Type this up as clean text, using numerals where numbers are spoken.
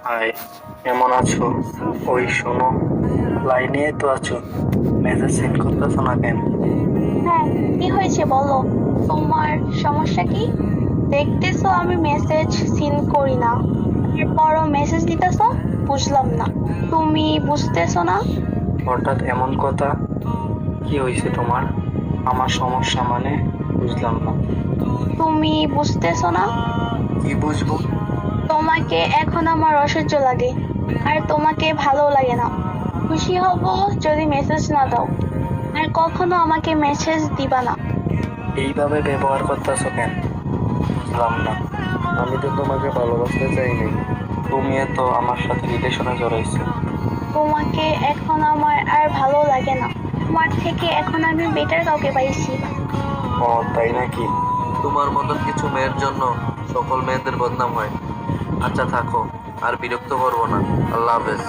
High, কেমন আছো? ওই শোনো, লাইনে তো আছো, মেসেজ সেন্ড করতেছো না কেন? হ্যাঁ, কি হয়েছে বলো। তোমার সমস্যা কি? দেখতেছো আমি মেসেজ সিন করি না, তারপরও মেসেজ দিতেছো। বুঝলাম না, তুমি বুঝতেছো না? হঠাৎ এমন কথা, কি হয়েছে তোমার? আমার সমস্যা মানে? বুঝলাম না। তুমি বুঝতেছো না? কি বুঝবো? তোমাকে এখন আমার অসহ্য লাগে, আর তোমাকে ভালো লাগে না। খুশি হব যদি মেসেজ না দাও, আর কখনো আমাকে মেসেজ দিবা না। এইভাবে ব্যবহার করতেছো কেন? বুঝলাম না। আমি তো তোমাকে ভালোবাসতে চাইনি, তুমি তো আমার সাথে রিলেশনে জড়াইছো। তোমাকে এখন আমার আর ভালো লাগে না। তোমার থেকে এখন আমি বেটার কাউকে পাইছি। ও তাই নাকি? তোমার মতন কিছু মেয়ের জন্য সকল মেয়েদের বদনাম হয়। আচ্ছা থাকো, আর বিরক্ত করবো না। আল্লাহ হাফেজ।